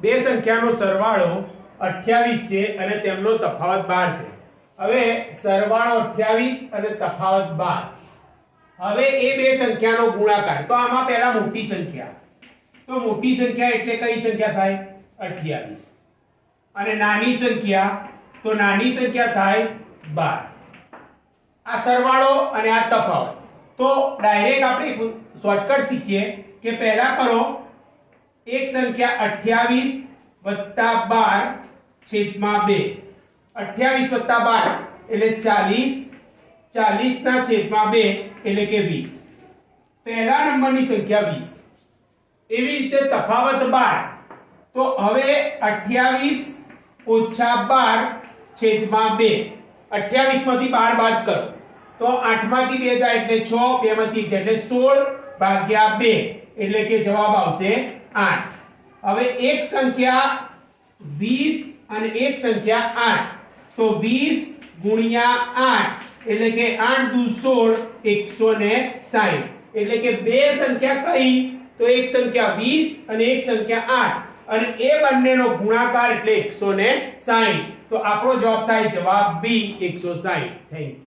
બે સંખ્યાનો સરવાળો 28 છે અને તેમનો તફાવત 12 છે. હવે સરવાળો 28 અને તફાવત 12. હવે એ બે સંખ્યાનો ગુણાકાર. તો આમાં પહેલા મોટી સંખ્યા. તો મોટી સંખ્યા એટલે કઈ સંખ્યા થાય? 28. અને નાની સંખ્યા, તો નાની સંખ્યા થાય 12. આ સરવાળો અને આ તફાવત. તો ડાયરેક્ટ આપણે શોર્ટકટ શીખીએ કે પહેલા કરો એક સંખ્યા 28 12 છેદમાં 2. 28 12 એટલે 40, 40 ના છેદમાં 2 એટલે કે 20. પહેલા નંબરની સંખ્યા 20. એવી રીતે તફાવત 12. તો હવે 28 ઓછા 12 છેદમાં 2. 28 માંથી 12 બાદ કરો તો 8 માંથી 2 જાય એટલે 6, 2 માંથી 1 એટલે 16 ભાગ્યા 2 એટલે કે જવાબ આવશે 8. હવે એક સંખ્યા 20 અને એક સંખ્યા 8. તો 20 ગુણ્યા 8 એટલે કે 8 દુ 16 160. એટલે કે બે સંખ્યા કઈ? તો એક સંખ્યા 20 અને એક સંખ્યા 8 અને એ બંનેનો ગુણાકાર એટલે 160. તો આપણો જવાબ થાય જવાબ બી 160. Thank you.